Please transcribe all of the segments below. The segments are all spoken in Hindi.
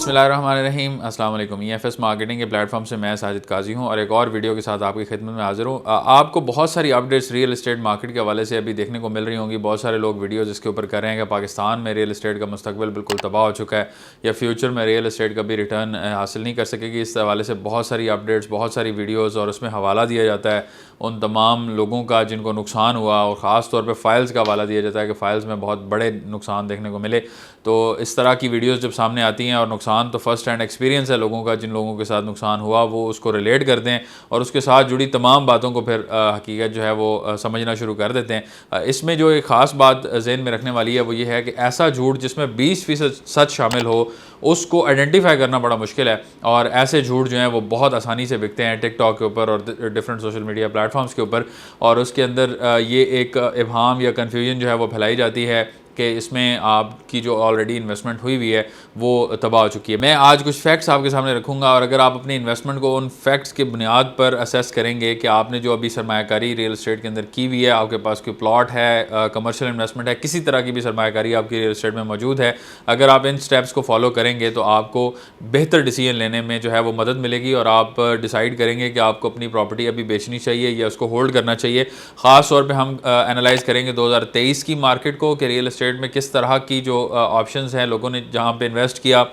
बिस्मिल्लाहिर्रहमानिर्रहीम अस्सलाम वालेकुम। EFS मार्केटिंग के प्लेटफॉर्म से मैं साजिद काजी हूँ और एक और वीडियो के साथ आपकी खिदमत में हाजिर हूँ। आपको बहुत सारी अपडेट्स रियल एस्टेट मार्केट के हवाले से अभी देखने को मिल रही होंगी। बहुत सारे लोग वीडियोज़ इसके ऊपर कर रहे हैं कि पाकिस्तान में रियल एस्टेट का मुस्तकबिल बिल्कुल तबाह हो चुका है या फ्यूचर में रियल एस्टेट का भी रिटर्न हासिल नहीं कर सकेगी। इस हवाले से बहुत सारी अपडेट्स, बहुत सारी वीडियोज़ और उसमें हवाला दिया जाता है उन तमाम लोगों का जिनको नुकसान हुआ और ख़ास तौर पे फ़ाइल्स का हवाला दिया जाता है कि फ़ाइल्स में बहुत बड़े नुकसान देखने को मिले। तो इस तरह की वीडियोस जब सामने आती हैं और नुकसान तो फ़र्स्ट हैंड एक्सपीरियंस है लोगों का, जिन लोगों के साथ नुकसान हुआ वो उसको रिलेट करते हैं और उसके साथ जुड़ी तमाम बातों को फिर हकीकत जो है वो समझना शुरू कर देते हैं। इसमें जो एक ख़ास बात ज़हन में रखने वाली है वो ये है कि ऐसा झूठ जिसमें 20% सच शामिल हो उसको आइडेंटिफाई करना बड़ा मुश्किल है और ऐसे झूठ जो हैं वो बहुत आसानी से बिकते हैं टिकटॉक के ऊपर और डिफरेंट सोशल मीडिया प्लेटफॉर्म्स के ऊपर। और उसके अंदर ये एक इब्हाम या कन्फ्यूजन जो है वो फैलाई जाती है कि इसमें आपकी जो ऑलरेडी इन्वेस्टमेंट हुई हुई है वो तबाह हो चुकी है। मैं आज कुछ फैक्ट्स आपके सामने रखूंगा और अगर आप अपनी इन्वेस्टमेंट को उन फैक्ट्स के बुनियाद पर असेस करेंगे कि आपने जो अभी सरमायाकारी रियल एस्टेट के अंदर की हुई है, आपके पास कोई प्लॉट है, कमर्शियल इन्वेस्टमेंट है, किसी तरह की भी सरमायाकारी आपकी रियल एस्टेट में मौजूद है, अगर आप इन स्टेप्स को फॉलो करेंगे तो आपको बेहतर डिसीजन लेने में जो है वो मदद मिलेगी और आप डिसाइड करेंगे कि आपको अपनी प्रॉपर्टी अभी बेचनी चाहिए या उसको होल्ड करना चाहिए। ख़ास तौर पर हम एनालाइज करेंगे 2023 की मार्केट को कि रियल एस्टेट में किस तरह की जो ऑप्शंस हैं लोगों ने जहां पे इन्वेस्ट किया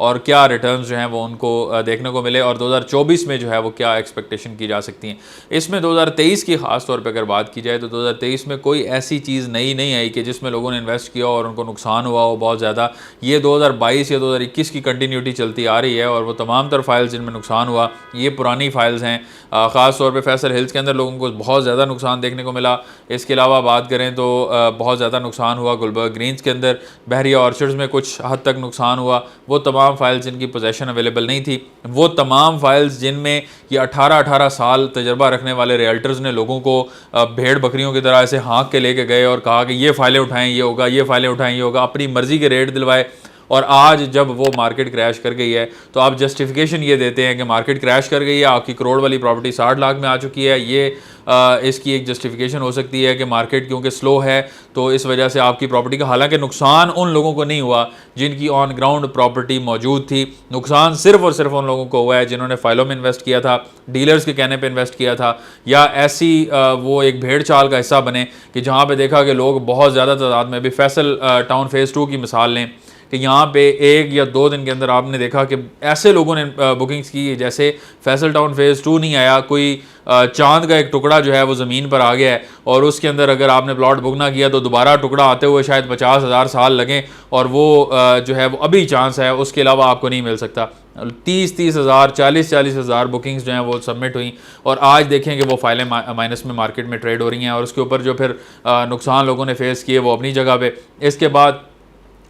और क्या रिटर्न्स जो हैं वो उनको देखने को मिले और 2024 में जो है वो क्या एक्सपेक्टेशन की जा सकती हैं। इसमें 2023 की ख़ास तौर पे अगर बात की जाए तो 2023 में कोई ऐसी चीज़ नई नहीं आई कि जिसमें लोगों ने इन्वेस्ट किया और उनको नुकसान हुआ हो बहुत ज़्यादा। ये 2022 या 2021 की कंटिन्यूटी चलती आ रही है और वो तमाम तर फाइल्स जिनमें नुकसान हुआ ये पुरानी फाइल्स हैं। ख़ास तौर पर फैसल हिल्स के अंदर लोगों को बहुत ज़्यादा नुकसान देखने को मिला। इसके अलावा बात करें तो बहुत ज़्यादा नुकसान हुआ गुलबर्ग ग्रीन्स के अंदर, बहरिया ऑर्चर्ड्स में कुछ हद तक नुकसान हुआ। वो तमाम फाइल्स जिनकी पोजेशन अवेलेबल नहीं थी, वो तमाम फाइल्स जिनमें ये 18-18 साल तजर्बा रखने वाले रियल्टर्स ने लोगों को भेड़ बकरियों की तरह ऐसे हाँक के लेके गए और कहा कि ये फाइलें उठाएं ये होगा, ये फाइलें उठाएं ये होगा, अपनी मर्जी के रेट दिलवाए। और आज जब वो मार्केट क्रैश कर गई है तो आप जस्टिफिकेशन ये देते हैं कि मार्केट क्रैश कर गई है, आपकी करोड़ वाली प्रॉपर्टी 60 लाख में आ चुकी है। ये इसकी एक जस्टिफिकेशन हो सकती है कि मार्केट क्योंकि स्लो है तो इस वजह से आपकी प्रॉपर्टी का, हालांकि नुकसान उन लोगों को नहीं हुआ जिनकी ऑन ग्राउंड प्रॉपर्टी मौजूद थी। नुकसान सिर्फ और सिर्फ उन लोगों को हुआ है जिन्होंने फाइलों में इन्वेस्ट किया था, डीलर्स के कहने पे इन्वेस्ट किया था या ऐसी वो एक भेड़ चाल का हिस्सा बने कि जहाँ पे देखा कि लोग बहुत ज़्यादा तादाद में, भी फैसल टाउन फेज़ 2 की मिसाल लें कि यहाँ पे 1 या 2 दिन के अंदर आपने देखा कि ऐसे लोगों ने बुकिंग्स की जैसे फैसल टाउन फेज़ 2 नहीं आया, कोई चांद का एक टुकड़ा जो है वो ज़मीन पर आ गया है और उसके अंदर अगर आपने प्लॉट बुक ना किया तो दोबारा टुकड़ा आते हुए शायद 50,000 साल लगें और वो जो है वो अभी चांस है, उसके अलावा आपको नहीं मिल सकता। 30-30 हज़ार, 40-40 हज़ार बुकिंग्स जो हैं वो सबमिट हुई और आज देखें कि वो फाइलें माइनस में मार्केट में ट्रेड हो रही हैं और उसके ऊपर जो फिर नुकसान लोगों ने फेस किए वो अपनी जगह पे। इसके बाद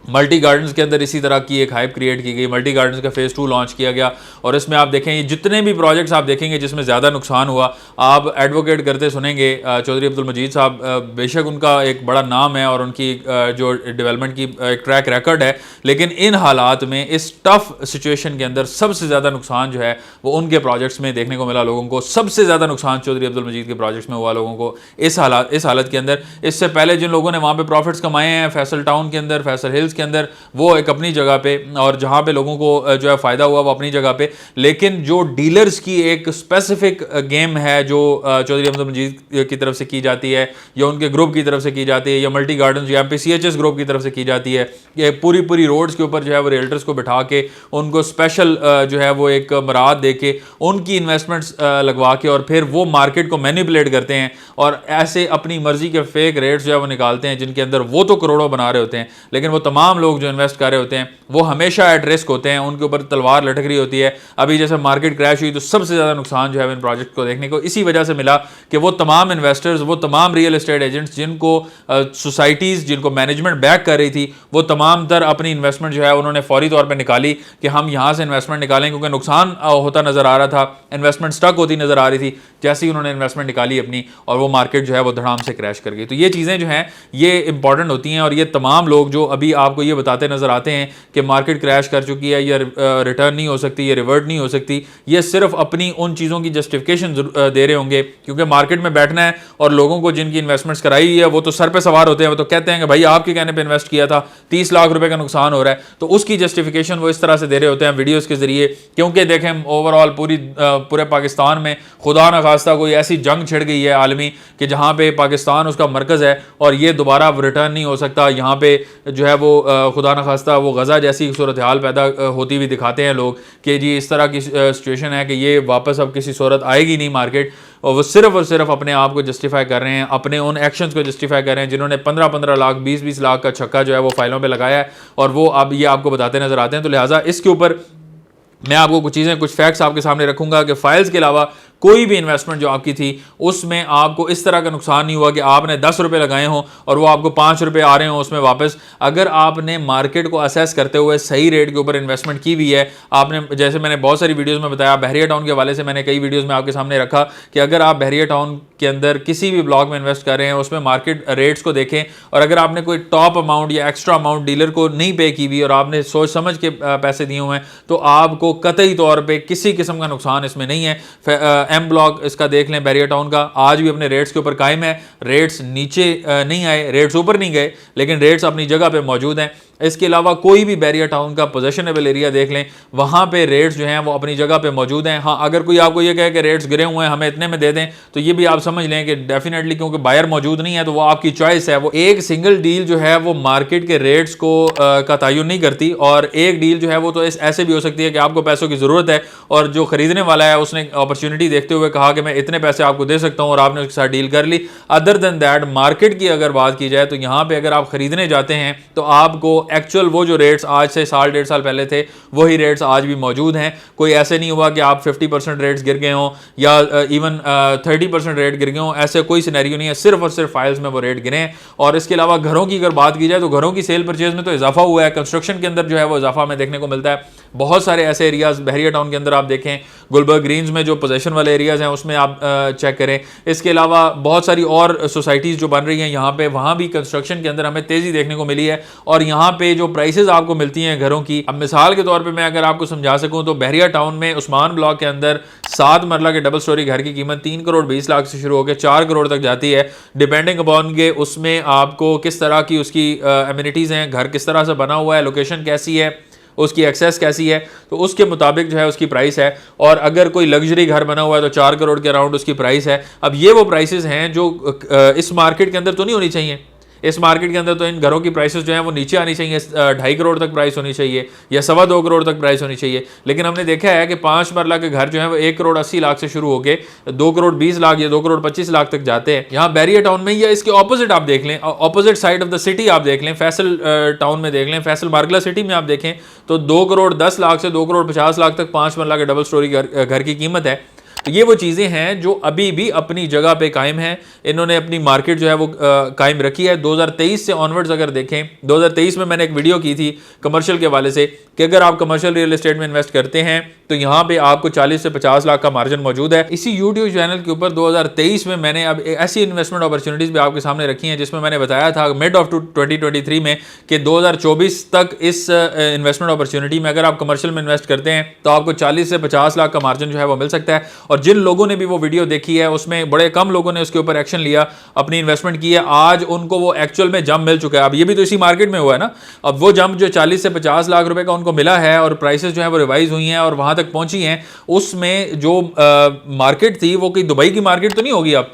मल्टी गार्डन्स के अंदर इसी तरह की एक हाइप क्रिएट की गई, मल्टी गार्डन्स का फेज़ 2 लॉन्च किया गया और इसमें आप देखें ये जितने भी प्रोजेक्ट्स आप देखेंगे जिसमें ज़्यादा नुकसान हुआ, आप एडवोकेट करते सुनेंगे चौधरी अब्दुल मजीद साहब, बेशक उनका एक बड़ा नाम है और उनकी जो डेवलपमेंट की एक ट्रैक रिकॉर्ड है, लेकिन इन हालात में इस टफ सिचुएशन के अंदर सबसे ज़्यादा नुकसान जो है वो उनके प्रोजेक्ट्स में देखने को मिला लोगों को। सबसे ज़्यादा नुकसान चौधरी अब्दुल मजीद के प्रोजेक्ट्स में हुआ लोगों को इस हालत के अंदर। इससे पहले जिन लोगों ने वहाँ पर प्रॉफिट्स कमाए हैं फैसल टाउन के अंदर, फैसल हिल्स के अंदर, वो एक अपनी जगह पे और जहां पे लोगों को जो है फ़ायदा हुआ वो अपनी जगह पे। लेकिन जो डीलर्स की एक स्पेसिफिक गेम है जो चौधरी अब्दुल मजीद की तरफ से की जाती है या उनके ग्रुप की तरफ से की जाती है या मल्टी गार्डन्स या MPCHS ग्रुप की तरफ से की जाती है, ये पूरी रोड्स के ऊपर जो है वो रियल्टर्स को बिठा के उनको स्पेशल जो है वो एक मराद दे के उनकी इन्वेस्टमेंट्स लगवा के और फिर वो मार्केट को मैनिपुलेट करते हैं और ऐसे अपनी मर्जी के फेक रेट्स जो है वो निकालते हैं जिनके अंदर वो तो करोड़ों बना रहे होते हैं, लेकिन वो तमाम लोग जो इन्वेस्ट कर रहे होते हैं वो हमेशा एट रिस्क होते हैं, उनके ऊपर तलवार लटक रही होती है। अभी जैसे मार्केट क्रैश हुई तो सबसे ज़्यादा नुकसान जो है इन प्रोजेक्ट को देखने को इसी वजह से मिला कि वो तमाम इन्वेस्टर्स, वो तमाम रियल एस्टेट एजेंट्स जिनको सोसाइटीज़, जिनको मैनेजमेंट बैक कर रही थी, वो तमाम तर अपनी इन्वेस्टमेंट जो है उन्होंने फौरी तौर पर निकाली कि हम यहाँ से इन्वेस्टमेंट निकालें क्योंकि नुकसान होता नज़र आ रहा था, इन्वेस्टमेंट स्टक होती नज़र आ रही थी। जैसे ही उन्होंने इन्वेस्टमेंट निकाली अपनी और वो मार्केट जो है वो धड़ाम से क्रैश कर गई। तो ये चीज़ें जो हैं ये इंपॉर्टेंट होती हैं और ये तमाम लोग जो अभी आप आपको ये बताते नजर आते हैं कि मार्केट क्रैश कर चुकी है, या रिटर्न नहीं हो सकती, या रिवर्ट नहीं हो सकती, ये सिर्फ अपनी उन चीज़ों की जस्टिफिकेशन दे रहे होंगे, क्योंकि मार्केट में बैठना है और लोगों को जिनकी इन्वेस्टमेंट्स कराई है वो तो सर पे सवार होते हैं, वो तो कहते हैं कि भाई आपके कहने पे इन्वेस्ट किया था, 30 लाख रुपए का नुकसान हो रहा है, तो उसकी जस्टिफिकेशन वो इस तरह से दे रहे होते हैं वीडियोस के जरिए। क्योंकि देखें ओवरऑल पूरे पाकिस्तान में खुदा न खास्ता कोई ऐसी जंग छिड़ गई है आलमी कि जहाँ पे पाकिस्तान उसका मरकज़ है और ये दोबारा रिटर्न नहीं हो सकता। यहाँ पे जो है वो खुदा न खास्ता वो गज़ा जैसी सूरत हाल पैदा होती हुई दिखाते हैं लोग कि जी इस तरह की सिचुएशन है कि ये वापस अब किसी सूरत आएगी नहीं मार्केट, और वो सिर्फ अपने आप को जस्टिफाई कर रहे हैं, अपने उन एक्शंस को जस्टिफाई कर रहे हैं जिन्होंने 15-15 लाख 20-20 लाख का छक्का जो है वो फाइलों पे लगाया है, और वो अब ये आपको बताते नजर आते हैं। तो लिहाजा इसके ऊपर मैं आपको कुछ चीज़ें, कुछ फैक्ट्स आपके सामने रखूंगा कि फाइल्स के अलावा कोई भी इन्वेस्टमेंट जो आपकी थी उसमें आपको इस तरह का नुकसान नहीं हुआ कि आपने 10 रुपये लगाए हों और वो आपको 5 रुपये आ रहे हों उसमें वापस। अगर आपने मार्केट को असेस करते हुए सही रेट के ऊपर इन्वेस्टमेंट की हुई है, आपने, जैसे मैंने बहुत सारी वीडियोस में बताया, बहरिया टाउन के हवाले से मैंने कई वीडियोस में आपके सामने रखा कि अगर आप बहरिया टाउन के अंदर किसी भी ब्लॉक में इन्वेस्ट कर रहे हैं उसमें मार्केट रेट्स को देखें, और अगर आपने कोई टॉप अमाउंट या एक्स्ट्रा अमाउंट डीलर को नहीं पे की हुई और आपने सोच समझ के पैसे दिए हुए हैं, तो आपको कतई तौर पर किसी किस्म का नुकसान इसमें नहीं है। एम ब्लॉक इसका देख लें, बहरिया टाउन का, आज भी अपने रेट्स के ऊपर कायम है, रेट्स नीचे नहीं आए, रेट्स ऊपर नहीं गए, लेकिन रेट्स अपनी जगह पे मौजूद हैं। इसके अलावा कोई भी बहरिया टाउन का पोजेशनेबल एरिया देख लें, वहाँ पे रेट्स जो हैं वो अपनी जगह पे मौजूद हैं। हाँ, अगर कोई आपको ये कहे कि रेट्स गिरे हुए हैं हमें इतने में दे दें, तो ये भी आप समझ लें कि डेफिनेटली क्योंकि बायर मौजूद नहीं है तो वो आपकी चॉइस है। वो एक सिंगल डील जो है वो मार्केट के रेट्स को का तयन नहीं करती, और एक डील जो है वो तो ऐसे भी हो सकती है कि आपको पैसों की ज़रूरत है और जो खरीदने वाला है उसने अपॉर्चुनिटी देखते हुए कहा कि मैं इतने पैसे आपको दे सकता हूँ और आपने उसके साथ डील कर ली। अदर देन दैट, मार्केट की अगर बात की जाए तो यहाँ पे अगर आप खरीदने जाते हैं तो आपको एक्चुअल वो जो रेट्स आज से साल 1.5 साल पहले थे वही रेट्स आज भी मौजूद हैं। कोई ऐसे नहीं हुआ कि आप 50% रेट्स गिर गए हों या इवन 30% रेट गिर गए हों, ऐसे कोई सिनेरियो नहीं है, सिर्फ और सिर्फ फाइल्स में वो रेट गिरे हैं। और इसके अलावा घरों की अगर बात की जाए तो घरों की सेल परचेज में तो इजाफा हुआ है, कंस्ट्रक्शन के अंदर जो है वो इजाफा हमें देखने को मिलता है। बहुत सारे ऐसे एरियाज बहरिया टाउन के अंदर आप देखें, गुलबर्ग ग्रीन्स में जो पोजेशन वाले एरियाज हैं उसमें आप चेक करें। इसके अलावा बहुत सारी और सोसाइटीज़ जो बन रही हैं यहाँ पे, वहाँ भी कंस्ट्रक्शन के अंदर हमें तेज़ी देखने को मिली है, और यहाँ पे जो प्राइसेस आपको मिलती हैं घरों की, अब मिसाल के तौर पे मैं अगर आपको समझा सकूँ तो बहरिया टाउन में उस्मान ब्लॉक के अंदर 7 मरला के डबल स्टोरी घर की कीमत 3 करोड़ 20 लाख से शुरू होकर 4 करोड़ तक जाती है, डिपेंडिंग अपॉन के उसमें आपको किस तरह की उसकी एमिनिटीज़ हैं, घर किस तरह से बना हुआ है, लोकेशन कैसी है, उसकी एक्सेस कैसी है, तो उसके मुताबिक जो है उसकी प्राइस है। और अगर कोई लग्जरी घर बना हुआ है तो 4 करोड़ के अराउंड उसकी प्राइस है। अब ये वो प्राइसेस हैं जो इस मार्केट के अंदर तो नहीं होनी चाहिए। इस मार्केट के अंदर तो इन घरों की प्राइसेस जो हैं वो नीचे आनी चाहिए, 2.5 करोड़ तक प्राइस होनी चाहिए या 2.25 करोड़ तक प्राइस होनी चाहिए। लेकिन हमने देखा है कि 5 मरला के घर जो है वो 1 करोड़ 80 लाख से शुरू होकर 2 करोड़ 20 लाख या 2 करोड़ 25 लाख तक जाते हैं। यहाँ बहरिया टाउन में, या इसके ऑपोजिट आप देख लें, opposite side of the city आप देख लें, फैसल टाउन में देख लें, फैसल मार्गला सिटी में आप देखें तो 2 करोड़ 10 लाख से 2 करोड़ 50 लाख तक 5 मरला के डबल स्टोरी घर की कीमत है। तो ये वो चीज़ें हैं जो अभी भी अपनी जगह पे कायम हैं, इन्होंने अपनी मार्केट जो है वो कायम रखी है। 2023 से ऑनवर्ड्स अगर देखें, 2023 में मैंने एक वीडियो की थी कमर्शियल के हवाले से कि अगर आप कमर्शियल रियल एस्टेट में इन्वेस्ट करते हैं तो यहाँ पे आपको 40 से 50 लाख का मार्जिन मौजूद है। इसी यूट्यूब चैनल के ऊपर 2023 में मैंने अब ऐसी इन्वेस्टमेंट अपॉर्चुनिटीज़ भी आपके सामने रखी हैं जिसमें मैंने बताया था मिड ऑफ 2023 में कि 2024 तक इस इन्वेस्टमेंट अपॉर्चुनिटी में अगर आप कमर्शियल में इन्वेस्ट करते हैं तो आपको 40 से 50 लाख का मार्जिन जो है वो मिल सकता है। और जिन लोगों ने भी वो वीडियो देखी है उसमें बड़े कम लोगों ने उसके ऊपर एक्शन लिया, अपनी इन्वेस्टमेंट की है, आज उनको वो एक्चुअल में जंप मिल चुका है। अब ये भी तो इसी मार्केट में हुआ है ना, अब वो जंप जो 40 से 50 लाख रुपए का उनको मिला है और प्राइसेस जो है वो रिवाइज हुई हैं और वहां तक पहुंची हैं, उसमें जो मार्केट थी वो कोई दुबई की मार्केट तो नहीं होगी। अब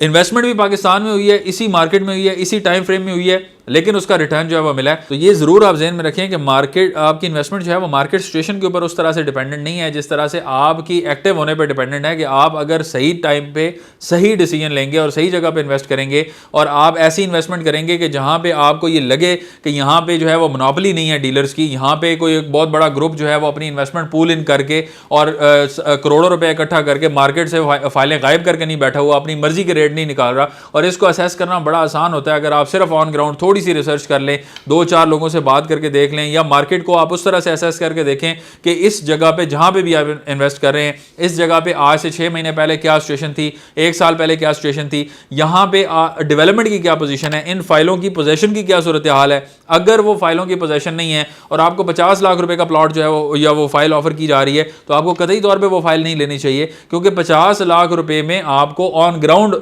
इन्वेस्टमेंट भी पाकिस्तान में हुई है, इसी मार्केट में हुई है, इसी टाइम फ्रेम में हुई है, लेकिन उसका रिटर्न जो है वो मिला है। तो ये जरूर आप ज़हन में रखें कि मार्केट, आपकी इन्वेस्टमेंट जो है वो मार्केट सिचुएशन के ऊपर उस तरह से डिपेंडेंट नहीं है जिस तरह से आपकी एक्टिव होने पर डिपेंडेंट है कि आप अगर सही टाइम पे सही डिसीजन लेंगे और सही जगह पे इन्वेस्ट करेंगे और आप ऐसी इन्वेस्टमेंट करेंगे कि जहाँ पे आपको ये लगे कि यहाँ पे जो है वो मोनोपोली नहीं है डीलर्स की, यहाँ पे कोई एक बहुत बड़ा ग्रुप जो है वो अपनी इन्वेस्टमेंट पूल इन करके और करोड़ों रुपए इकट्ठा करके मार्केट से फाइलें गायब करके नहीं बैठा हुआ, अपनी मर्जी के रेट नहीं निकाल रहा। और इसको असेस करना बड़ा आसान होता है अगर आप सिर्फ ऑन ग्राउंड थोड़ी सी रिसर्च कर लें, 2-4 लोगों से बात करके देख लें, या मार्केट को आप उस तरह से असेस करके देखें कि इस जगह पे जहां पे भी आप इन्वेस्ट कर रहे हैं, इस जगह पे आज से 6 महीने पहले क्या सिचुएशन थी, 1 साल पहले क्या सिचुएशन थी, यहां पे डेवलपमेंट की क्या पोजीशन है, इन फाइलों की पोजीशन की क्या सूरत हाल है। अगर वो फाइलों की पोजीशन नहीं है और आपको 50 लाख रुपए का प्लॉट जो है वो या वो फाइल ऑफर की जा रही है, तो आपको कतई तौर पे वो फाइल नहीं लेनी चाहिए, क्योंकि 50 लाख रुपए में आपको ऑन ग्राउंड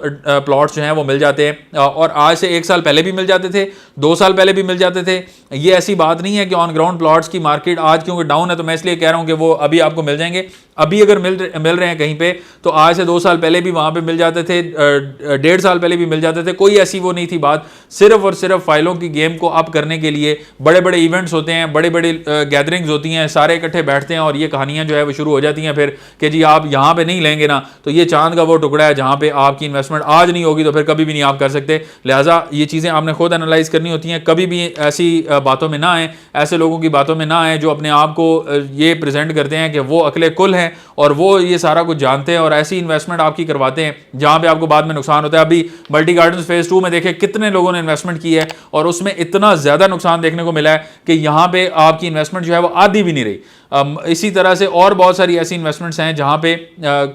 प्लॉट्स जो हैं वो मिल जाते हैं, और आज से 1 साल पहले भी मिल जाते थे, 2 साल पहले भी मिल जाते थे। ये ऐसी बात नहीं है कि ऑन ग्राउंड प्लॉट्स की मार्केट आज क्योंकि डाउन है तो मैं इसलिए कह रहा हूं कि वो अभी आपको मिल जाएंगे। अभी अगर मिल रहे हैं कहीं पे, तो आज से 2 साल पहले भी वहां पे मिल जाते थे, 1.5 साल पहले भी मिल जाते थे। कोई ऐसी वो नहीं थी बात, सिर्फ और सिर्फ फाइलों की गेम को अप करने के लिए बड़े बड़े इवेंट्स होते हैं, बड़े बड़े गैदरिंग्स होती हैं, सारे इकट्ठे बैठते हैं और ये कहानियां जो है वो शुरू हो जाती हैं फिर कि जी आप यहां पे नहीं लेंगे ना तो ये चांद का वो टुकड़ा है जहां पे आपकी इन्वेस्टमेंट आज नहीं होगी तो फिर कभी भी नहीं आप कर सकते। लिहाजा ये चीज़ें आपने खुद एनालाइज करनी होती हैं। कभी भी ऐसी बातों में ना आए, ऐसे लोगों की बातों में ना आए जो अपने आप को ये प्रेजेंट करते हैं कि वो अकले कुल हैं और वो ये सारा कुछ जानते हैं, और ऐसी इन्वेस्टमेंट आपकी करवाते हैं जहां पे आपको बाद में नुकसान होता है। अभी मल्टी गार्डन्स फेज 2 में देखें कितने लोगों ने इन्वेस्टमेंट की है और उसमें इतना ज्यादा नुकसान देखने को मिला है कि यहां पे आपकी इन्वेस्टमेंट जो है वो आधी भी नहीं रही। इसी तरह से और बहुत सारी ऐसी इन्वेस्टमेंट्स हैं जहां पे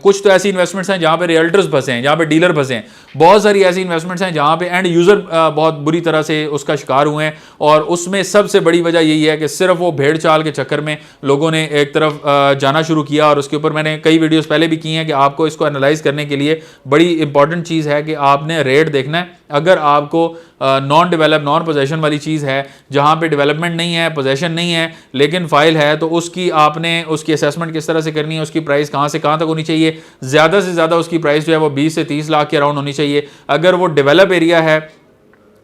कुछ तो ऐसी इन्वेस्टमेंट्स हैं जहां पे रियल्टर्स फंसे हैं, जहां पे डीलर फंसे हैं। बहुत सारी ऐसी इन्वेस्टमेंट्स हैं जहां पे एंड यूजर बहुत बुरी तरह से उसका शिकार हुए हैं, और उसमें सबसे बड़ी वजह यही है कि सिर्फ वो भेड़ चाल के चक्कर में लोगों ने एक तरफ जाना शुरू किया। और उसके ऊपर मैंने कई वीडियोस पहले भी की हैं कि आपको इसको एनालाइज करने के लिए बड़ी इंपॉर्टेंट चीज़ है कि आपने रेट देखना है। अगर आपको नॉन डेवलप नॉन पोजेशन वाली चीज़ है जहां पे डेवलपमेंट नहीं है, पोजेशन नहीं है, लेकिन फाइल है, तो उसकी आपने उसकी असेसमेंट किस तरह से करनी है, उसकी प्राइस कहां से कहां तक होनी चाहिए। ज़्यादा से ज़्यादा उसकी प्राइस जो है वो 20 से 30 लाख के अराउंड होनी चाहिए। अगर वो डेवलप एरिया है,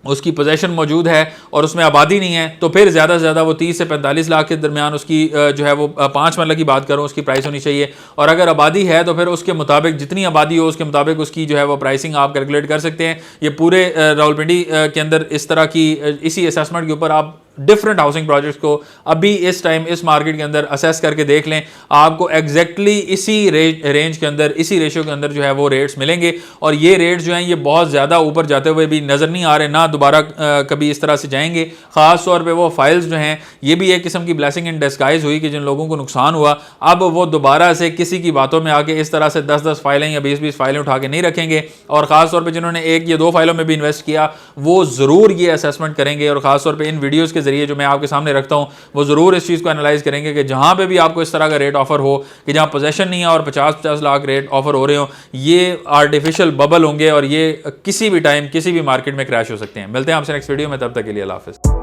उसकी पोजेशन मौजूद है और उसमें आबादी नहीं है, तो फिर ज़्यादा से ज़्यादा वो 30 से 45 लाख के दरमियान उसकी जो है वो 5 मरला की बात करूँ उसकी प्राइस होनी चाहिए। और अगर आबादी है तो फिर उसके मुताबिक जितनी आबादी हो उसके मुताबिक उसकी जो है वो प्राइसिंग आप कैलकुलेट कर सकते हैं। ये पूरे रावलपिंडी के अंदर इस तरह की इसी असेसमेंट के ऊपर आप डिफरेंट हाउसिंग प्रोजेक्ट्स को अभी इस टाइम इस मार्केट के अंदर असेस करके देख लें, आपको एग्जैक्टली इसी रेंज के अंदर, इसी रेशियो के अंदर जो है वो रेट्स मिलेंगे। और ये रेट्स जो हैं ये बहुत ज़्यादा ऊपर जाते हुए भी नज़र नहीं आ रहे, ना दोबारा कभी इस तरह से जाएंगे। ख़ास तौर पे वो फाइल्स जो हैं ये भी एक किस्म की ब्लेसिंग इन डिस्गाइज हुई कि जिन लोगों को नुकसान हुआ अब वो दोबारा से किसी की बातों में आके इस तरह से 10-10 फाइलें या 20-20 फाइलें उठा के नहीं रखेंगे। और ख़ास तौर पर जिन्होंने 1 या 2 फाइलों में भी इन्वेस्ट किया वो ज़रूर ये असेसमेंट करेंगे, और ख़ास तौर पर इन वीडियोज़ के जरिए जो मैं आपके सामने रखता हूं वो जरूर इस चीज को एनालाइज करेंगे कि जहां पे भी आपको इस तरह का रेट ऑफर हो कि जहां पोजेशन नहीं है और 50-50 लाख रेट ऑफर हो रहे हो, ये आर्टिफिशियल बबल होंगे और ये किसी भी टाइम किसी भी मार्केट में क्रैश हो सकते हैं। मिलते हैं आपसे नेक्स्ट वीडियो में, तब तक के लिए अल्लाह हाफिज़।